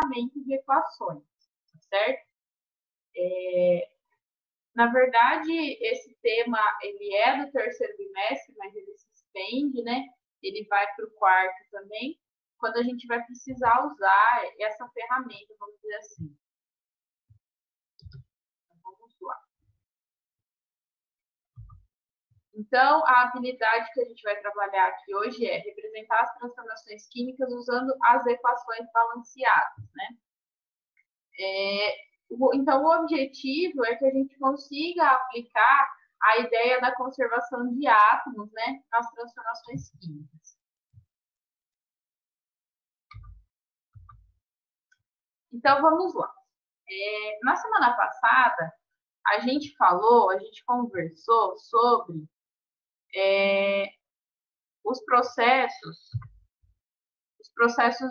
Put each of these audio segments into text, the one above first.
ferramenta de equações, certo? Na verdade, esse tema ele é do terceiro bimestre, mas ele se estende, né? Ele vai para o quarto também, quando a gente vai precisar usar essa ferramenta, vamos dizer assim. Vamos lá. Então, a habilidade que a gente vai trabalhar aqui hoje é representar as transformações químicas usando as equações balanceadas, né? Então, o objetivo é que a gente consiga aplicar a ideia da conservação de átomos, né, nas transformações químicas. Então, vamos lá. Na semana passada, a gente conversou sobre os processos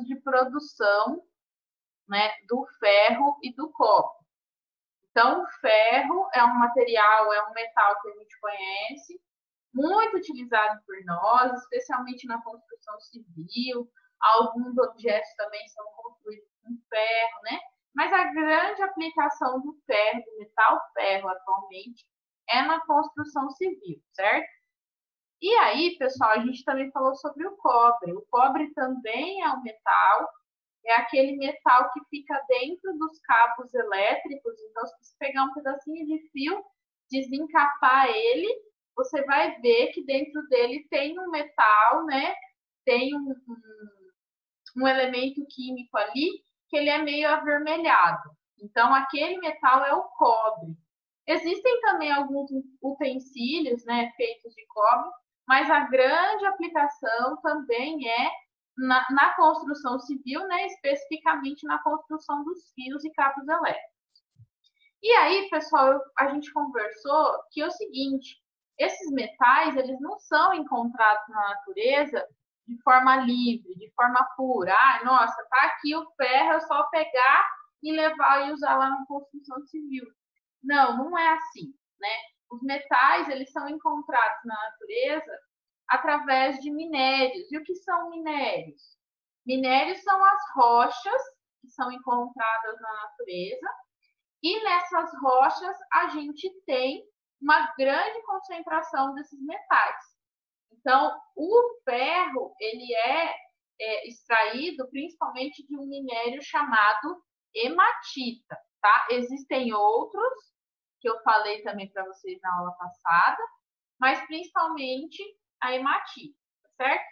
de produção, né, do ferro e do cobre. Então, o ferro é um material, é um metal que a gente conhece, muito utilizado por nós, especialmente na construção civil. Alguns objetos também são construídos com ferro, né? Mas a grande aplicação do ferro, do metal ferro atualmente, é na construção civil, certo? E aí, pessoal, a gente também falou sobre o cobre. O cobre também é um metal, é aquele metal que fica dentro dos cabos elétricos. Então, se você pegar um pedacinho de fio, desencapar ele, você vai ver que dentro dele tem um metal, né? Tem um elemento químico ali que ele é meio avermelhado. Então, aquele metal é o cobre. Existem também alguns utensílios, né, feitos de cobre, mas a grande aplicação também é na construção civil, né, especificamente na construção dos fios e cabos elétricos. E aí, pessoal, a gente conversou que é o seguinte, esses metais, eles não são encontrados na natureza de forma livre, de forma pura. Ah, nossa, tá aqui o ferro, é só pegar e levar e usar lá na construção civil. Não, não é assim, né? Os metais, eles são encontrados na natureza através de minérios. E o que são minérios? Minérios são as rochas que são encontradas na natureza e nessas rochas a gente tem uma grande concentração desses metais. Então, o ferro, ele é extraído principalmente de um minério chamado hematita, tá? Existem outros, que eu falei também para vocês na aula passada, mas principalmente a hematita, certo?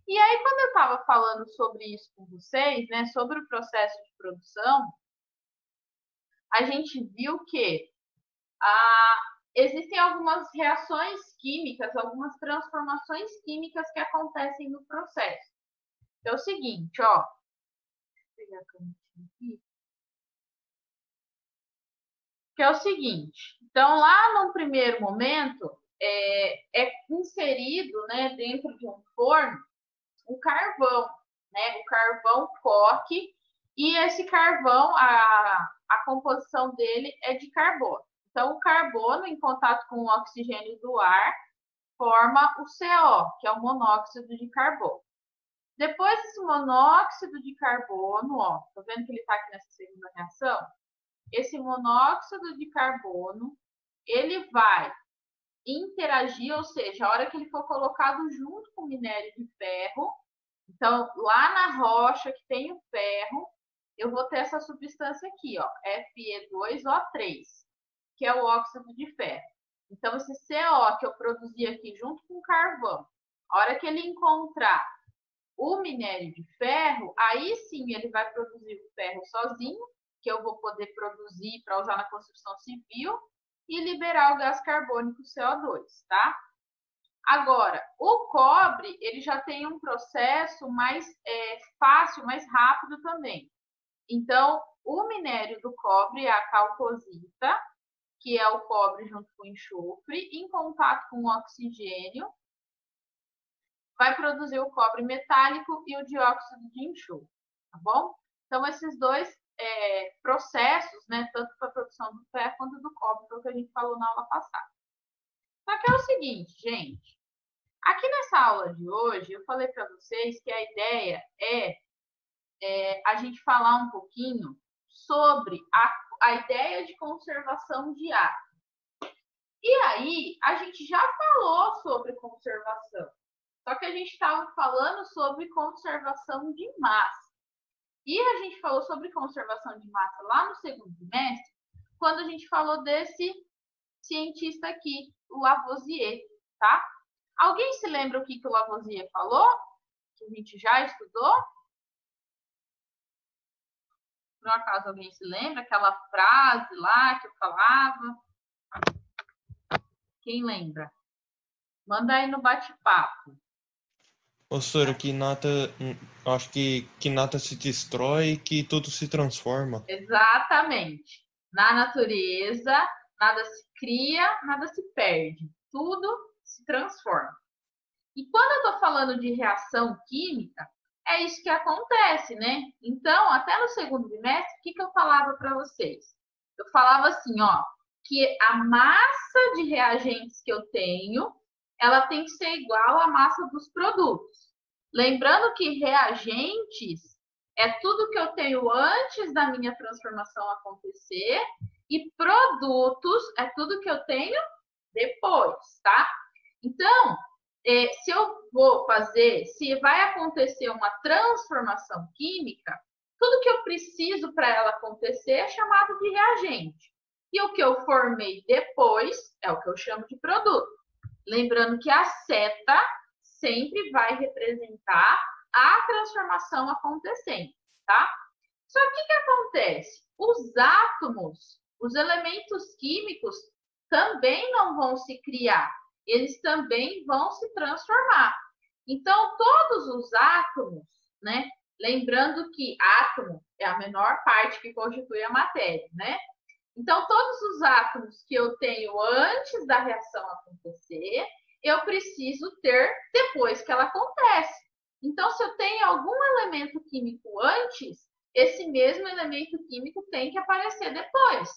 E aí, quando eu estava falando sobre isso com vocês, né, sobre o processo de produção, a gente viu que existem algumas reações químicas, algumas transformações químicas que acontecem no processo. É o seguinte, ó. Vou pegar a canetinha aqui. Que é o seguinte. Então, lá no primeiro momento, é inserido, né, dentro de um forno o carvão, né? O carvão coque e esse carvão, a composição dele é de carbono. Então, o carbono, em contato com o oxigênio do ar, forma o CO, que é o monóxido de carbono. Depois desse monóxido de carbono, ó, tá vendo que ele está aqui nessa segunda reação? Esse monóxido de carbono, ele vai interagir, ou seja, a hora que ele for colocado junto com o minério de ferro, então, lá na rocha que tem o ferro, eu vou ter essa substância aqui, ó, Fe2O3, que é o óxido de ferro. Então, esse CO que eu produzi aqui junto com o carvão, a hora que ele encontrar o minério de ferro, aí sim ele vai produzir o ferro sozinho, que eu vou poder produzir para usar na construção civil, e liberar o gás carbônico CO2, tá? Agora, o cobre, ele já tem um processo mais fácil, mais rápido também. Então, o minério do cobre é a calcosita, que é o cobre junto com o enxofre, em contato com o oxigênio, vai produzir o cobre metálico e o dióxido de enxofre, tá bom? Então, esses dois processos, né, tanto para a produção do ferro quanto do cobre, foi o que a gente falou na aula passada. Só que é o seguinte, gente, aqui nessa aula de hoje, eu falei para vocês que a ideia é a gente falar um pouquinho sobre a ideia de conservação de átomo. E aí, a gente já falou sobre conservação, só que a gente estava falando sobre conservação de massa. E a gente falou sobre conservação de massa lá no segundo bimestre, quando a gente falou desse cientista aqui, o Lavoisier, tá? Alguém se lembra o que o Lavoisier falou? Que a gente já estudou? Por um acaso alguém se lembra? Aquela frase lá que eu falava? Quem lembra? Manda aí no bate-papo. Professora, acho que nada se destrói e que tudo se transforma. Exatamente. Na natureza, nada se cria, nada se perde. Tudo se transforma. E quando eu estou falando de reação química, é isso que acontece, né? Então, até no segundo bimestre, o que eu falava para vocês? Eu falava assim, ó, que a massa de reagentes que eu tenho, ela tem que ser igual à massa dos produtos. Lembrando que reagentes é tudo que eu tenho antes da minha transformação acontecer e produtos é tudo que eu tenho depois, tá? Então, se eu vou fazer, se vai acontecer uma transformação química, tudo que eu preciso para ela acontecer é chamado de reagente. E o que eu formei depois é o que eu chamo de produto. Lembrando que a seta sempre vai representar a transformação acontecendo, tá? Só que o que acontece? Os átomos, os elementos químicos também não vão se criar, eles também vão se transformar. Então, todos os átomos, né? Lembrando que átomo é a menor parte que constitui a matéria, né? Então, todos os átomos que eu tenho antes da reação acontecer, eu preciso ter depois que ela acontece. Então, se eu tenho algum elemento químico antes, esse mesmo elemento químico tem que aparecer depois.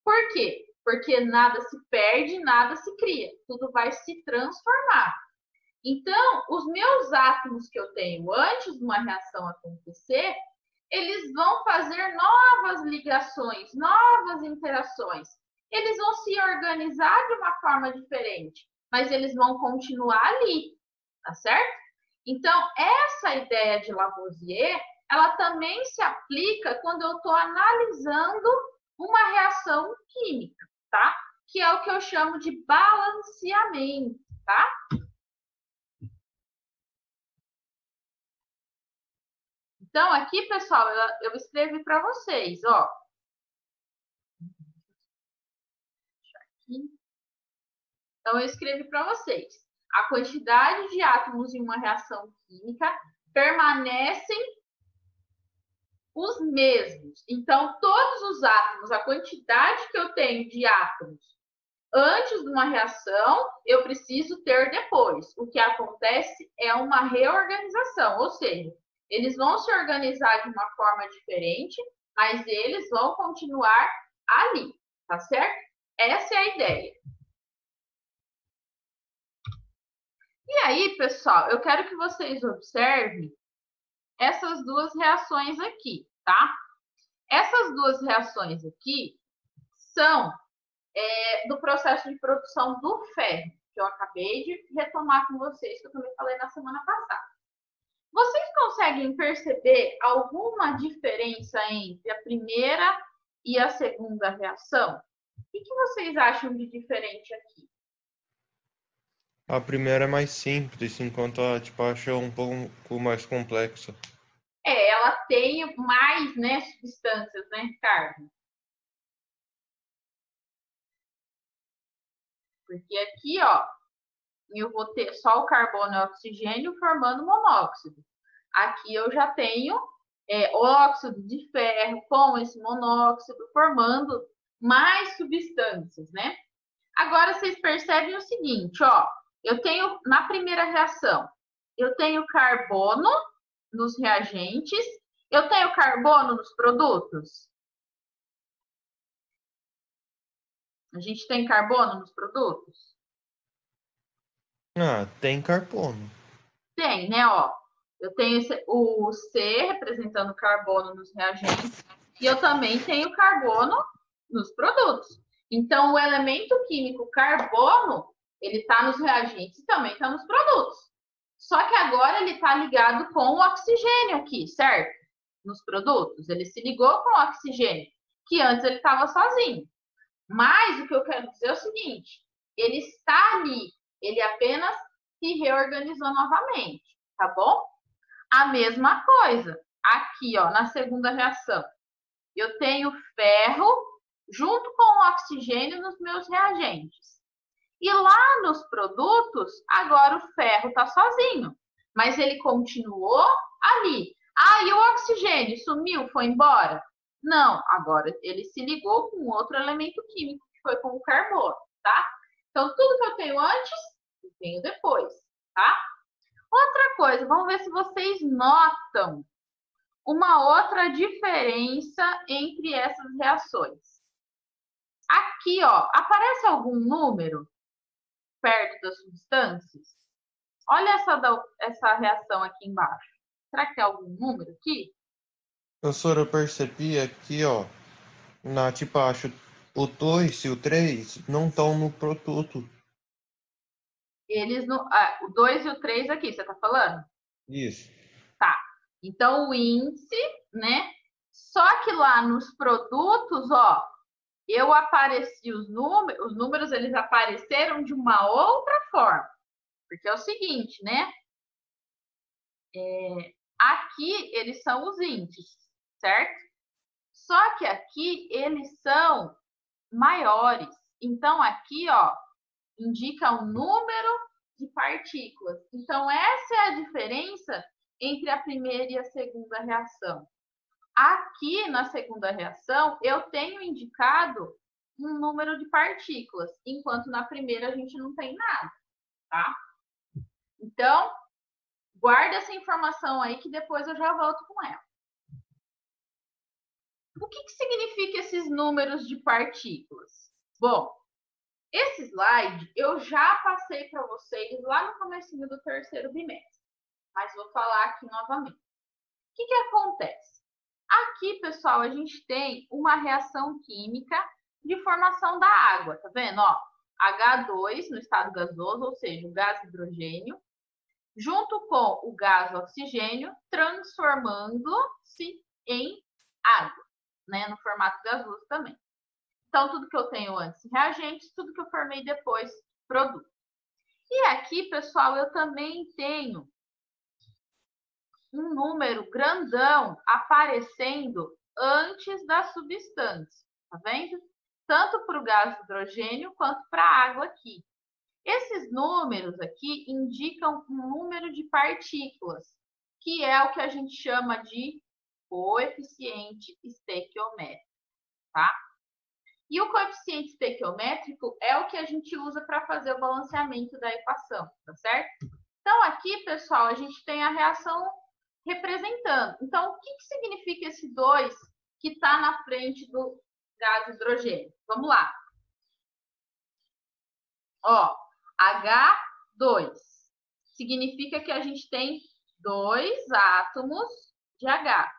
Por quê? Porque nada se perde, nada se cria. Tudo vai se transformar. Então, os meus átomos que eu tenho antes de uma reação acontecer, eles vão fazer novas ligações, novas interações. Eles vão se organizar de uma forma diferente, mas eles vão continuar ali, tá certo? Então, essa ideia de Lavoisier, ela também se aplica quando eu estou analisando uma reação química, tá? Que é o que eu chamo de balanceamento, tá? Então, aqui, pessoal, eu escrevi para vocês, ó. Então, eu escrevi para vocês. A quantidade de átomos em uma reação química permanecem os mesmos. Então, todos os átomos, a quantidade que eu tenho de átomos antes de uma reação, eu preciso ter depois. O que acontece é uma reorganização, ou seja, eles vão se organizar de uma forma diferente, mas eles vão continuar ali, tá certo? Essa é a ideia. E aí, pessoal, eu quero que vocês observem essas duas reações aqui, tá? Essas duas reações aqui são do processo de produção do ferro, que eu acabei de retomar com vocês, que eu também falei na semana passada. Vocês conseguem perceber alguma diferença entre a primeira e a segunda reação? O que vocês acham de diferente aqui? A primeira é mais simples, enquanto a acho um pouco mais complexa. Ela tem mais, né, substâncias, né, Ricardo? Porque aqui, ó, eu vou ter só o carbono e o oxigênio formando monóxido. Aqui eu já tenho óxido de ferro com esse monóxido formando mais substâncias, né? Agora vocês percebem o seguinte, ó, eu tenho na primeira reação, eu tenho carbono nos reagentes, eu tenho carbono nos produtos. A gente tem carbono nos produtos? Ah, tem carbono. Tem, né, ó. Eu tenho o C representando carbono nos reagentes e eu também tenho carbono nos produtos. Então, o elemento químico carbono, ele está nos reagentes e também está nos produtos. Só que agora ele está ligado com o oxigênio aqui, certo? Nos produtos. Ele se ligou com o oxigênio, que antes ele estava sozinho. Mas o que eu quero dizer é o seguinte, ele está ali, ele apenas se reorganizou novamente, tá bom? A mesma coisa aqui, ó, na segunda reação. Eu tenho ferro junto com o oxigênio nos meus reagentes. E lá nos produtos, agora o ferro está sozinho, mas ele continuou ali. Ah, e o oxigênio sumiu, foi embora? Não, agora ele se ligou com outro elemento químico, que foi com o carbono, tá? Então, tudo que eu tenho antes, eu tenho depois, tá? Outra coisa, vamos ver se vocês notam uma outra diferença entre essas reações. Aqui, ó, aparece algum número perto das substâncias? Olha essa reação aqui embaixo. Será que tem algum número aqui? Professor, eu percebi aqui, ó, tipo, acho o 2 e o 3 não estão no produto. Eles no, o 2 e o 3 aqui, você está falando? Isso. Tá. Então, o índice, né? Só que lá nos produtos, ó, eu apareci os números eles apareceram de uma outra forma. Porque é o seguinte, né? Aqui eles são os índices, certo? Só que aqui eles são maiores. Então, aqui, ó, indica o número de partículas. Então, essa é a diferença entre a primeira e a segunda reação. Aqui, na segunda reação, eu tenho indicado um número de partículas, enquanto na primeira a gente não tem nada, tá? Então, guarda essa informação aí que depois eu já volto com ela. O que significa esses números de partículas? Bom, esse slide eu já passei para vocês lá no comecinho do terceiro bimestre, mas vou falar aqui novamente. O que acontece? Aqui, pessoal, a gente tem uma reação química de formação da água, tá vendo? Ó, H2 no estado gasoso, ou seja, o gás hidrogênio, junto com o gás oxigênio, transformando-se em água, né? No formato gasoso também. Então, tudo que eu tenho antes, reagentes, tudo que eu formei depois, produto. E aqui, pessoal, eu também tenho um número grandão aparecendo antes da substância, tá vendo? Tanto para o gás hidrogênio quanto para a água aqui. Esses números aqui indicam um número de partículas, que é o que a gente chama de coeficiente estequiométrico, tá? E o coeficiente estequiométrico é o que a gente usa para fazer o balanceamento da equação, tá certo? Então, aqui, pessoal, a gente tem a reação representando. Então, o que significa esse 2 que está na frente do gás hidrogênio? Vamos lá. Ó, H2 significa que a gente tem 2 átomos de H.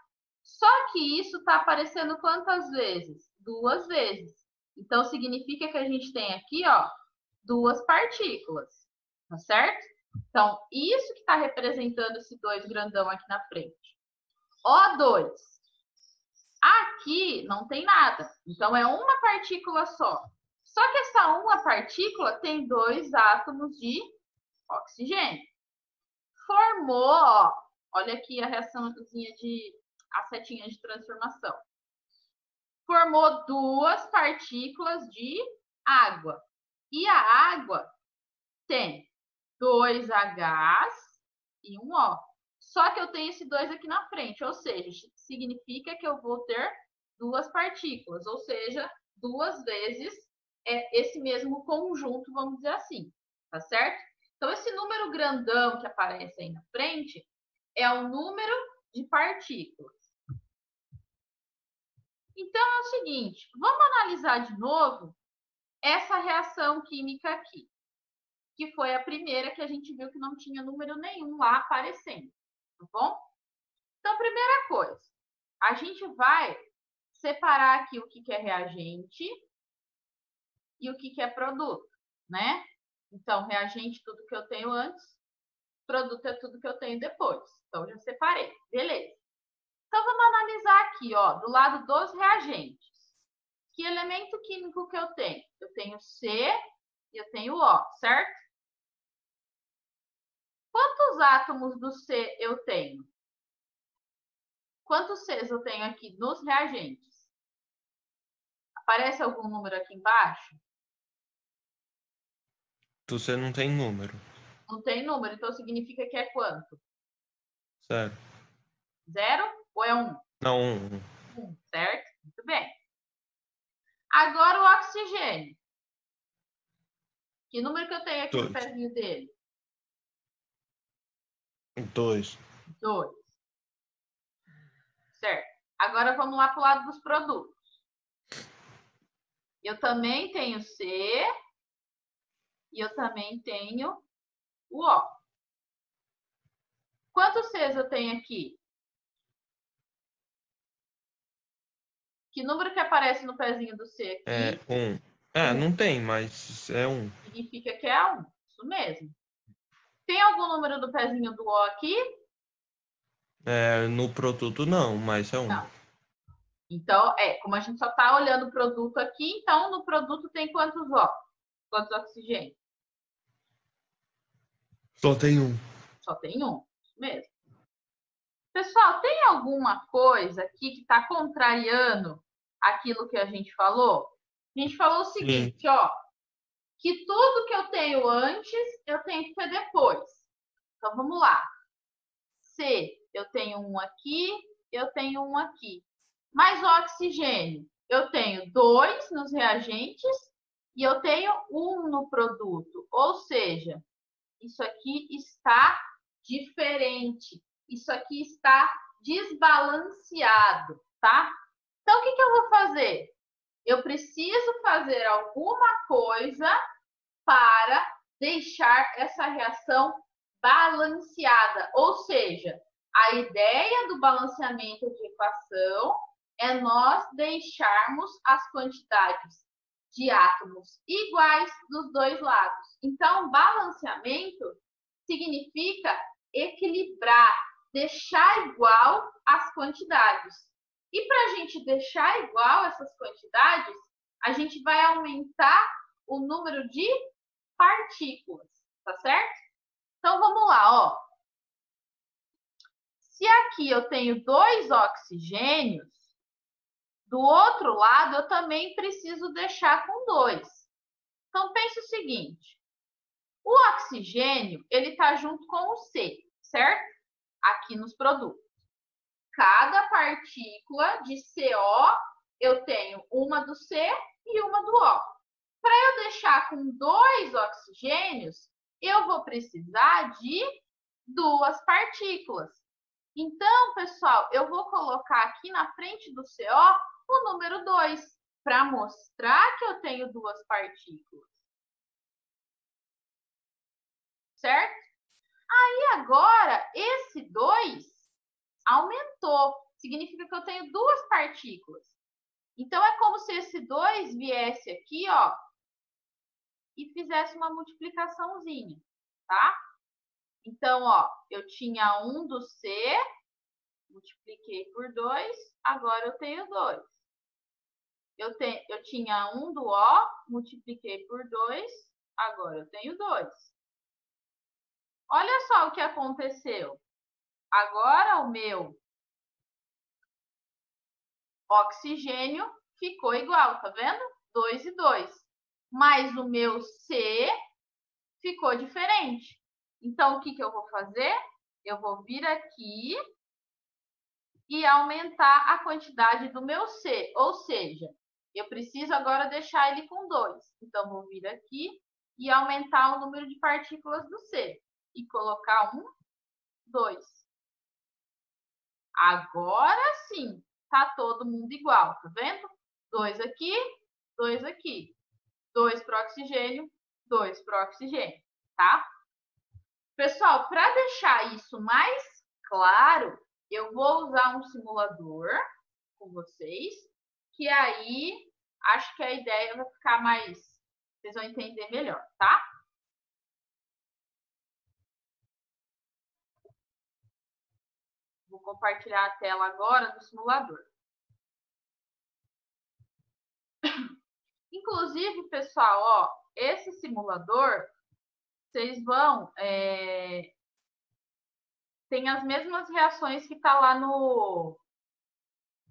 Só que isso está aparecendo quantas vezes? 2 vezes. Então, significa que a gente tem aqui, ó, 2 partículas, tá certo? Então, isso que está representando esse 2 grandão aqui na frente. O2. Aqui não tem nada. Então, é uma partícula só. Só que essa uma partícula tem 2 átomos de oxigênio. Formou, ó, olha aqui a reaçãozinha a setinha de transformação. Formou 2 partículas de água. E a água tem 2 Hs e um O. Só que eu tenho esse 2 aqui na frente, ou seja, significa que eu vou ter 2 partículas, ou seja, 2 vezes esse mesmo conjunto, vamos dizer assim, tá certo? Então, esse número grandão que aparece aí na frente é o número de partículas. Então, é o seguinte, vamos analisar de novo essa reação química aqui, que foi a primeira que a gente viu que não tinha número nenhum lá aparecendo. tá bom? Então, primeira coisa, a gente vai separar aqui o que é reagente e o que é produto, né? Então, reagente, tudo que eu tenho antes, produto é tudo que eu tenho depois. Então, já separei. Beleza. Então, vamos analisar aqui, ó, do lado dos reagentes. Que elemento químico que eu tenho? Eu tenho C e eu tenho O, certo? Quantos átomos do C eu tenho? Quantos Cs eu tenho aqui nos reagentes? Aparece algum número aqui embaixo? Você não tem número. Não tem número, então significa que é quanto? Certo. 0 ou é 1? Não, 1, certo? Muito bem. Agora o oxigênio. Que número que eu tenho aqui no 2. pezinho dele? 2. 2. Certo. Agora vamos lá para o lado dos produtos. Eu também tenho C e eu também tenho o O. Quantos Cs eu tenho aqui? Que número que aparece no pezinho do C É aqui? 1. Não tem, mas é 1. Significa que é 1. Isso mesmo. Tem algum número do pezinho do O aqui? No produto não, mas é 1. Não. Então, como a gente só está olhando o produto aqui, então no produto tem quantos O? Quantos oxigênios? Só tem 1. Só tem 1. Isso mesmo. Pessoal, tem alguma coisa aqui que está contrariando aquilo que a gente falou? A gente falou o Sim. seguinte, ó, que tudo que eu tenho antes, eu tenho que ter depois. Então, vamos lá. C, eu tenho um aqui, eu tenho um aqui. Mais o oxigênio, eu tenho 2 nos reagentes e eu tenho 1 no produto. Ou seja, isso aqui está diferente. Isso aqui está desbalanceado, tá? Então, o que eu vou fazer? Eu preciso fazer alguma coisa para deixar essa reação balanceada. Ou seja, a ideia do balanceamento de equação é nós deixarmos as quantidades de átomos iguais dos dois lados. Então, balanceamento significa equilibrar, deixar igual as quantidades. E para a gente deixar igual essas quantidades, a gente vai aumentar o número de partículas, tá certo? Então vamos lá, ó. Se aqui eu tenho 2 oxigênios, do outro lado eu também preciso deixar com 2. Então pense o seguinte: o oxigênio ele está junto com o C, certo? Aqui nos produtos. Cada partícula de CO eu tenho uma do C e uma do O. Para eu deixar com 2 oxigênios, eu vou precisar de 2 partículas. Então, pessoal, eu vou colocar aqui na frente do CO o número 2, para mostrar que eu tenho 2 partículas. Certo? Aí agora, esse 2 aumentou. Significa que eu tenho 2 partículas. Então, é como se esse 2 viesse aqui, ó, e fizesse uma multiplicaçãozinha, tá? Então, ó, eu tinha 1 do C, multipliquei por 2, agora eu tenho 2. Eu tinha 1 do O, multipliquei por 2, agora eu tenho 2. Olha só o que aconteceu. Agora o meu oxigênio ficou igual, tá vendo? 2 e 2. Mas o meu C ficou diferente. Então, o que eu vou fazer? Eu vou vir aqui e aumentar a quantidade do meu C. Ou seja, eu preciso agora deixar ele com 2. Então, vou vir aqui e aumentar o número de partículas do C. E colocar 1, 2. Agora sim, tá todo mundo igual, tá vendo? 2 aqui, 2 aqui. 2 para oxigênio, 2 para oxigênio, tá? Pessoal, para deixar isso mais claro, eu vou usar um simulador com vocês, que aí acho que a ideia vai ficar mais... Vocês vão entender melhor, tá? Vou compartilhar a tela agora do simulador. Inclusive, pessoal, ó, esse simulador, vocês vão... tem as mesmas reações que tá lá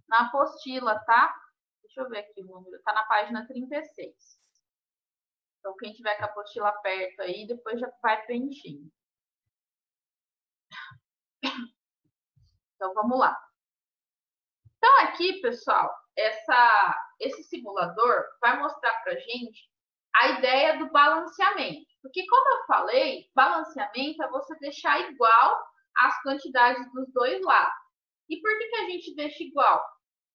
na apostila, tá? Deixa eu ver aqui o número. Tá na página 36. Então, quem tiver com a apostila perto aí, depois já vai preenchendo. Então, vamos lá. Então, aqui, pessoal, esse simulador vai mostrar pra gente a ideia do balanceamento. Porque, como eu falei, balanceamento é você deixar igual as quantidades dos dois lados. E por que a gente deixa igual?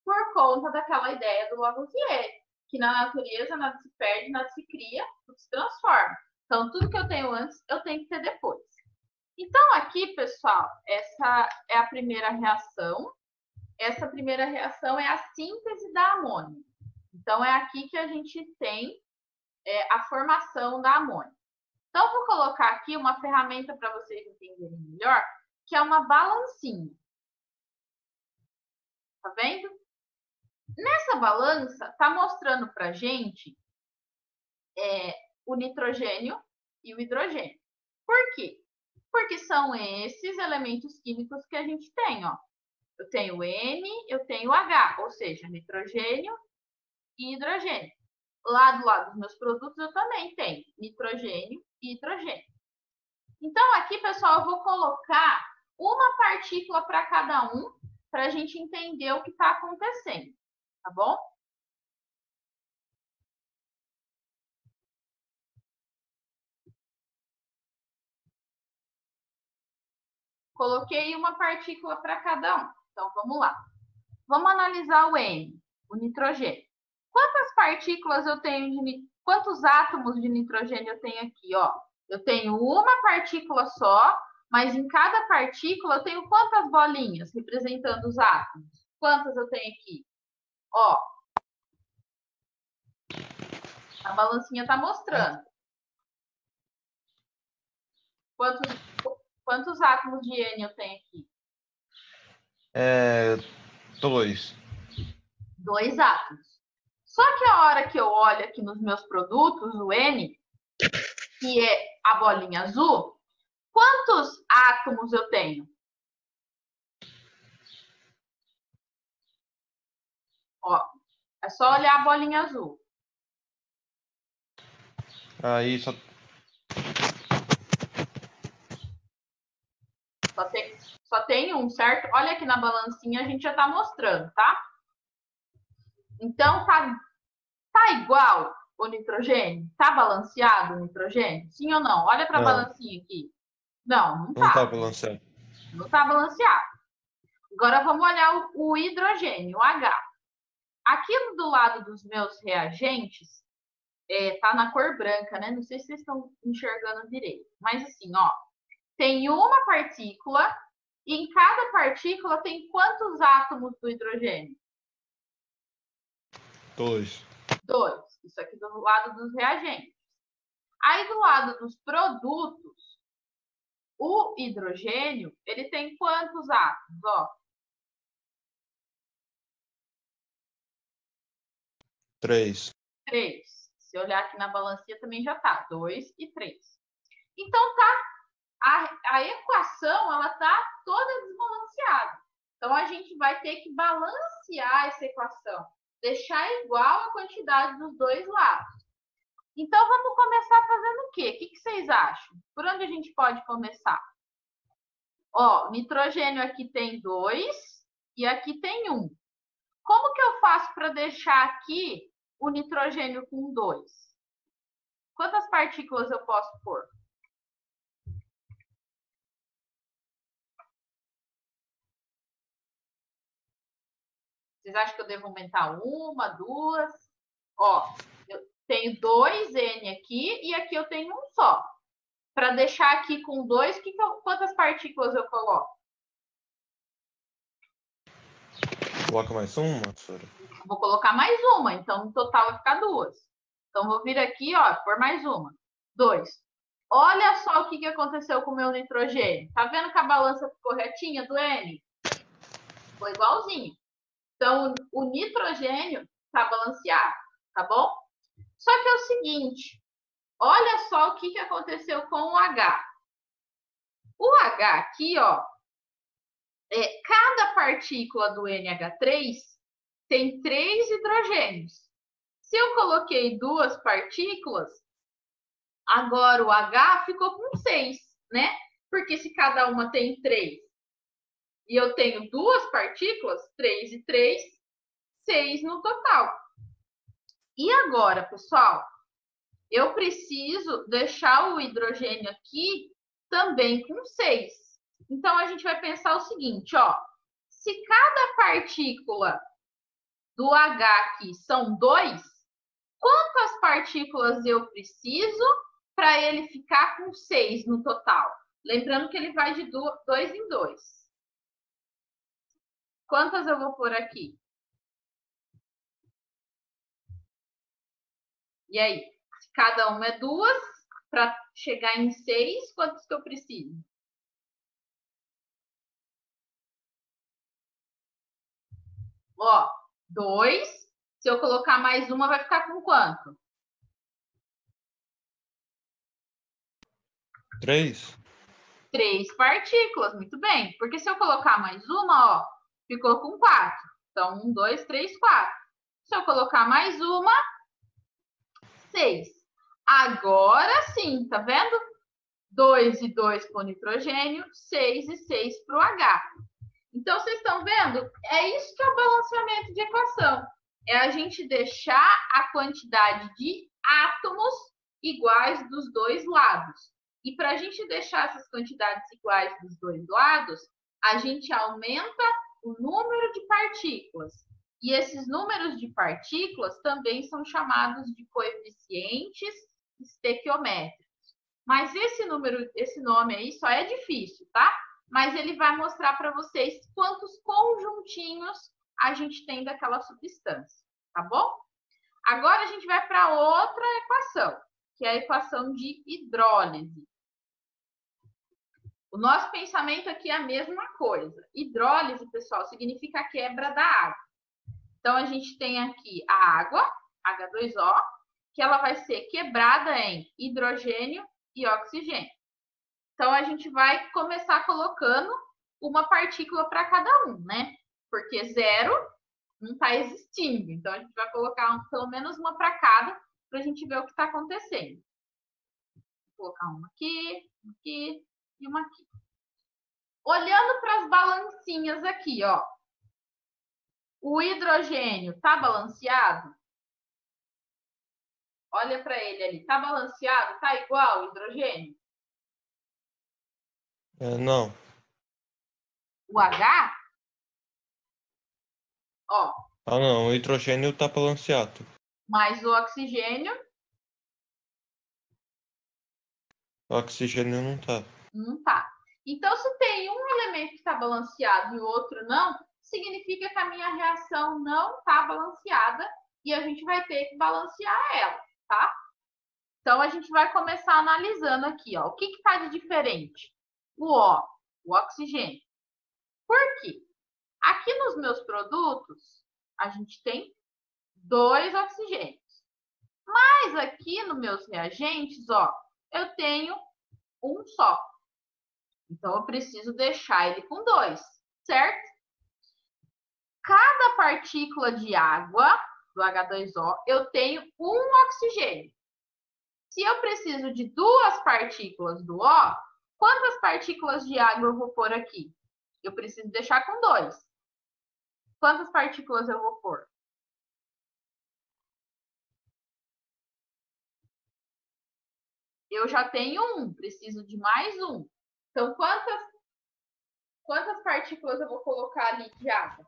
Por conta daquela ideia do Lavoisier, que na natureza nada se perde, nada se cria, tudo se transforma. Então, tudo que eu tenho antes, eu tenho que ter depois. Então, aqui, pessoal, essa é a primeira reação. Essa primeira reação é a síntese da amônia. Então, é aqui que a gente tem a formação da amônia. Então, vou colocar aqui uma ferramenta para vocês entenderem melhor, que é uma balancinha. Tá vendo? Nessa balança, está mostrando para a gente o nitrogênio e o hidrogênio. Por quê? Porque são esses elementos químicos que a gente tem, ó. Eu tenho N, eu tenho H, ou seja, nitrogênio e hidrogênio. Lá do lado dos meus produtos eu também tenho nitrogênio e hidrogênio. Então, aqui, pessoal, eu vou colocar uma partícula para cada um, para a gente entender o que está acontecendo, tá bom? Coloquei uma partícula para cada um. Então, vamos lá. Vamos analisar o N, o nitrogênio. Quantas partículas eu tenho quantos átomos de nitrogênio eu tenho aqui, ó? Eu tenho uma partícula só, mas em cada partícula eu tenho quantas bolinhas representando os átomos? Quantas eu tenho aqui? Ó, a balancinha tá mostrando. Quantos átomos de N eu tenho aqui? 2. 2 átomos. Só que a hora que eu olho aqui nos meus produtos, o N, que é a bolinha azul, quantos átomos eu tenho? Ó, é só olhar a bolinha azul. Aí só tem um, certo? Olha aqui na balancinha, a gente já tá mostrando, tá? Então, tá igual o nitrogênio? Tá balanceado o nitrogênio? Sim ou não? Olha para a balancinha aqui. Não tá. Não tá balanceado. Não tá balanceado. Agora vamos olhar o hidrogênio, o H. Aqui do lado dos meus reagentes, tá na cor branca, né? Não sei se vocês estão enxergando direito. Mas assim, ó, tem uma partícula e em cada partícula tem quantos átomos do hidrogênio? 2. 2. Isso aqui do lado dos reagentes. Aí do lado dos produtos, o hidrogênio, ele tem quantos átomos? Ó, 3. 3. Se olhar aqui na balancinha também já tá, 2 e 3. Então tá, a equação ela tá toda desbalanceada. Então a gente vai ter que balancear essa equação, deixar igual a quantidade dos dois lados. Então vamos começar fazendo o quê? O que vocês acham? Por onde a gente pode começar? Ó, nitrogênio aqui tem 2 e aqui tem 1. Como que eu faço para deixar aqui o nitrogênio com 2? Quantas partículas eu posso pôr? Vocês acham que eu devo aumentar uma, duas? Ó, eu tenho 2N aqui e aqui eu tenho um só. Para deixar aqui com 2, quantas partículas eu coloco? Coloca mais uma, professora? Vou colocar mais uma, então no total vai ficar 2. Então, vou vir aqui, ó, por mais uma. 2. Olha só o que aconteceu com o meu nitrogênio. Tá vendo que a balança ficou retinha do N? Ficou igualzinho. Então, o nitrogênio tá balanceado, tá bom? Só que é o seguinte, olha só o que aconteceu com o H. O H aqui, ó, cada partícula do NH3 tem 3 hidrogênios. Se eu coloquei 2 partículas, agora o H ficou com 6, né? Porque se cada uma tem 3 e eu tenho 2 partículas, 3 e 3, 6 no total. E agora, pessoal, eu preciso deixar o hidrogênio aqui também com 6. Então, a gente vai pensar o seguinte, ó. Se cada partícula do H aqui são 2, quantas partículas eu preciso para ele ficar com 6 no total? Lembrando que ele vai de 2 em 2. Quantas eu vou pôr aqui? E aí? Se cada uma é 2, para chegar em 6, quantos que eu preciso? Ó, 2. Se eu colocar mais uma, vai ficar com quanto? 3. 3 partículas, muito bem. Porque se eu colocar mais uma, ó, ficou com 4. Então, 1, 2, 3, 4. Se eu colocar mais uma, 6. Agora sim, tá vendo? 2 e 2 para o nitrogênio, 6 e 6 para o H. Então, vocês estão vendo? É isso que é o balanceamento de equação. É a gente deixar a quantidade de átomos iguais dos dois lados. E para a gente deixar essas quantidades iguais dos dois lados, a gente aumenta o número de partículas. E esses números de partículas também são chamados de coeficientes estequiométricos. Mas esse nome aí só é difícil, tá? Mas ele vai mostrar para vocês quantos conjuntinhos a gente tem daquela substância, tá bom? Agora a gente vai para outra equação, que é a equação de hidrólise. O nosso pensamento aqui é a mesma coisa. Hidrólise, pessoal, significa a quebra da água. Então, a gente tem aqui a água, H2O, que ela vai ser quebrada em hidrogênio e oxigênio. Então, a gente vai começar colocando uma partícula para cada um, né? Porque 0 não está existindo. Então, a gente vai colocar pelo menos uma para cada, para a gente ver o que está acontecendo. Vou colocar uma aqui e uma aqui. Olhando para as balancinhas aqui, ó. O hidrogênio está balanceado? Olha para ele ali. Está balanceado? Está igual o hidrogênio? Não. O H? Ó. Ah, não. O hidrogênio tá balanceado. Mais o oxigênio? O oxigênio não tá. Não tá. Então, se tem um elemento que está balanceado e o outro não, significa que a minha reação não está balanceada e a gente vai ter que balancear ela, tá? Então, a gente vai começar analisando aqui, ó. O que está de diferente? O oxigênio. Por quê? Aqui nos meus produtos, a gente tem 2 oxigênios. Mas aqui nos meus reagentes, ó, eu tenho um só. Então, eu preciso deixar ele com 2, certo? Cada partícula de água, do H2O, eu tenho um oxigênio. Se eu preciso de 2 partículas do O, quantas partículas de água eu vou pôr aqui? Eu preciso deixar com 2. Quantas partículas eu vou pôr? Eu já tenho 1, preciso de mais 1. Então, quantas partículas eu vou colocar ali de água?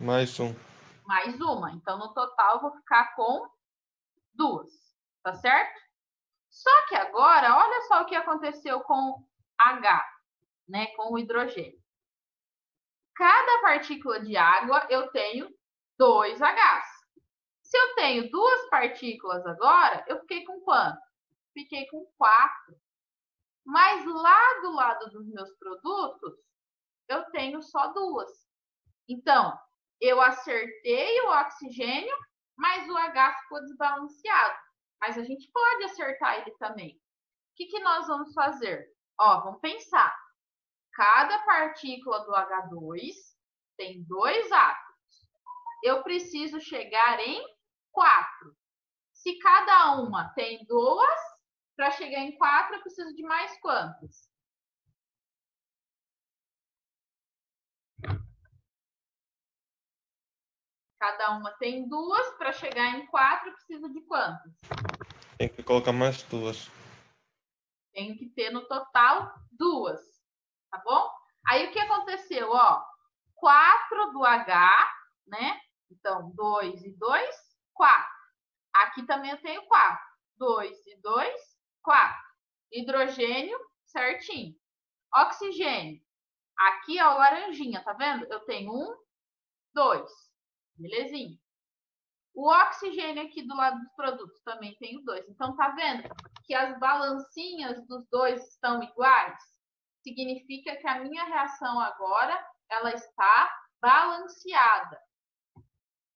Mais um. Mais uma. Então, no total, eu vou ficar com 2. Tá certo? Só que agora, olha só o que aconteceu com H, né? Com o hidrogênio. Cada partícula de água eu tenho 2 Hs. Se eu tenho 2 partículas agora, eu fiquei com quanto? Fiquei com 4. Mas lá do lado dos meus produtos, eu tenho só 2. Então, eu acertei o oxigênio, mas o H ficou desbalanceado. Mas a gente pode acertar ele também. O que nós vamos fazer? Vamos pensar. Cada partícula do H2 tem 2 átomos. Eu preciso chegar em 4. Se cada uma tem 2, para chegar em 4 eu preciso de mais quantos? Cada uma tem 2, para chegar em 4 eu preciso de quantos? Tem que colocar mais 2. Tem que ter no total 2, tá bom? Aí o que aconteceu? 4 do H, né? Então, 2 e 2, 4. Aqui também eu tenho 4. 2 e 2, 4. Hidrogênio, certinho. Oxigênio. Aqui é o laranjinha, tá vendo? Eu tenho 1, 2. Belezinha. O oxigênio aqui do lado dos produtos também tenho 2. Então, tá vendo que as balancinhas dos dois estão iguais? Significa que a minha reação agora, ela está balanceada. O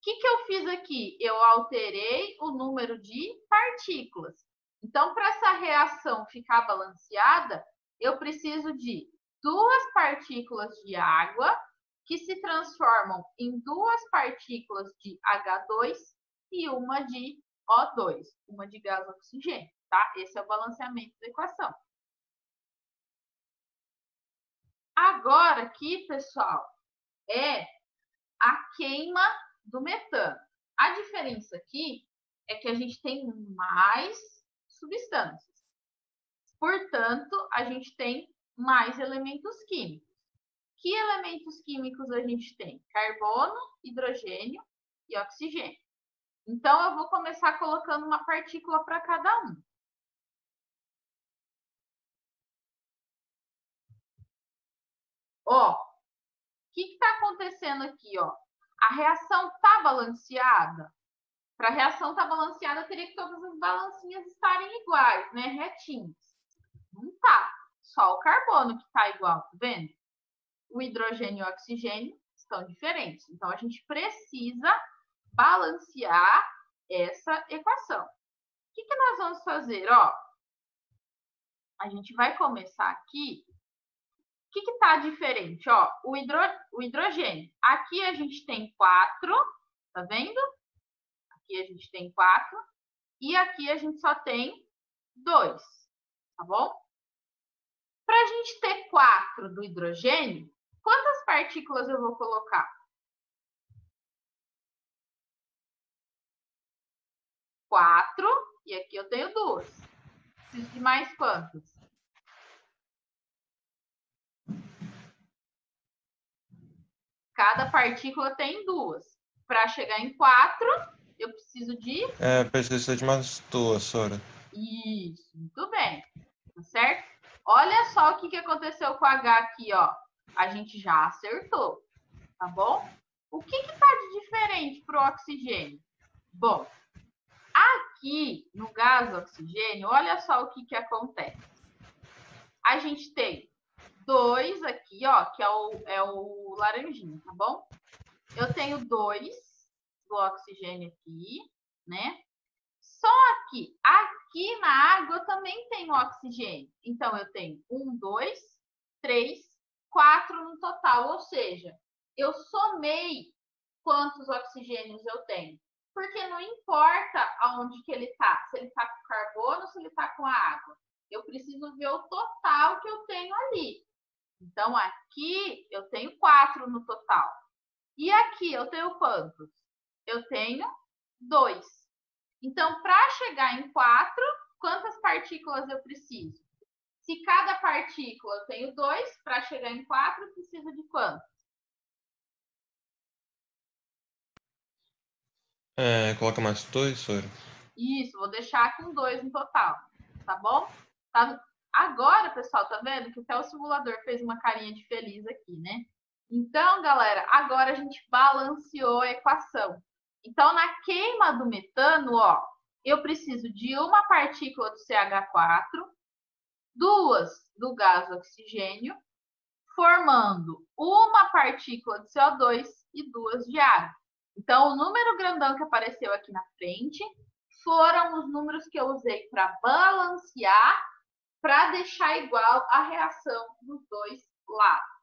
que eu fiz aqui? Eu alterei o número de partículas. Então, para essa reação ficar balanceada, eu preciso de 2 partículas de água que se transformam em 2 partículas de H2 e uma de O2, uma de gás oxigênio, tá? Esse é o balanceamento da equação. Agora aqui, pessoal, é a queima do metano. A diferença aqui é que a gente tem mais substâncias. Portanto, a gente tem mais elementos químicos. Que elementos químicos a gente tem? Carbono, hidrogênio e oxigênio. Então, eu vou começar colocando uma partícula para cada um. O que está acontecendo aqui? A reação está balanceada? Para a reação estar balanceada, teria que todas as balancinhas estarem iguais, né? Retinhas. Não tá. Só o carbono que está igual, tá vendo? O hidrogênio e o oxigênio estão diferentes. Então, a gente precisa balancear essa equação. O que nós vamos fazer? A gente vai começar aqui. O que está diferente? O hidrogênio. Aqui a gente tem 4, tá vendo? Aqui a gente tem 4. E aqui a gente só tem 2, tá bom? Para a gente ter 4 do hidrogênio, quantas partículas eu vou colocar? 4, e aqui eu tenho 2. Preciso de mais quantos? Cada partícula tem 2. Para chegar em 4, eu preciso de... Precisa de mais 2, Sora. Isso, muito bem. Tá certo? Olha só o que aconteceu com o H aqui, A gente já acertou, tá bom? O que está de diferente para o oxigênio? Bom, aqui no gás oxigênio, olha só o que acontece. A gente tem 2 aqui, que é o laranjinho, tá bom? Eu tenho 2 do oxigênio aqui, né? Só aqui na água eu também tenho oxigênio. Então, eu tenho 1, 2, 3, 4 no total. Ou seja, eu somei quantos oxigênios eu tenho. Porque não importa aonde que ele está. Se ele está com carbono ou se ele está com a água. Eu preciso ver o total que eu tenho ali. Então, aqui eu tenho 4 no total. E aqui eu tenho quantos? Eu tenho 2. Então, para chegar em 4, quantas partículas eu preciso? Se cada partícula eu tenho 2, para chegar em 4, eu preciso de quanto? Coloca mais 2, Sora. Isso, vou deixar com 2 no total, tá bom? Agora, pessoal, tá vendo que até o simulador fez uma carinha de feliz aqui, né? Então, galera, agora a gente balanceou a equação. Então, na queima do metano, ó, eu preciso de uma partícula do CH4, duas do gás oxigênio, formando uma partícula de CO2 e duas de água. Então, o número grandão que apareceu aqui na frente foram os números que eu usei para balancear, para deixar igual a reação dos dois lados.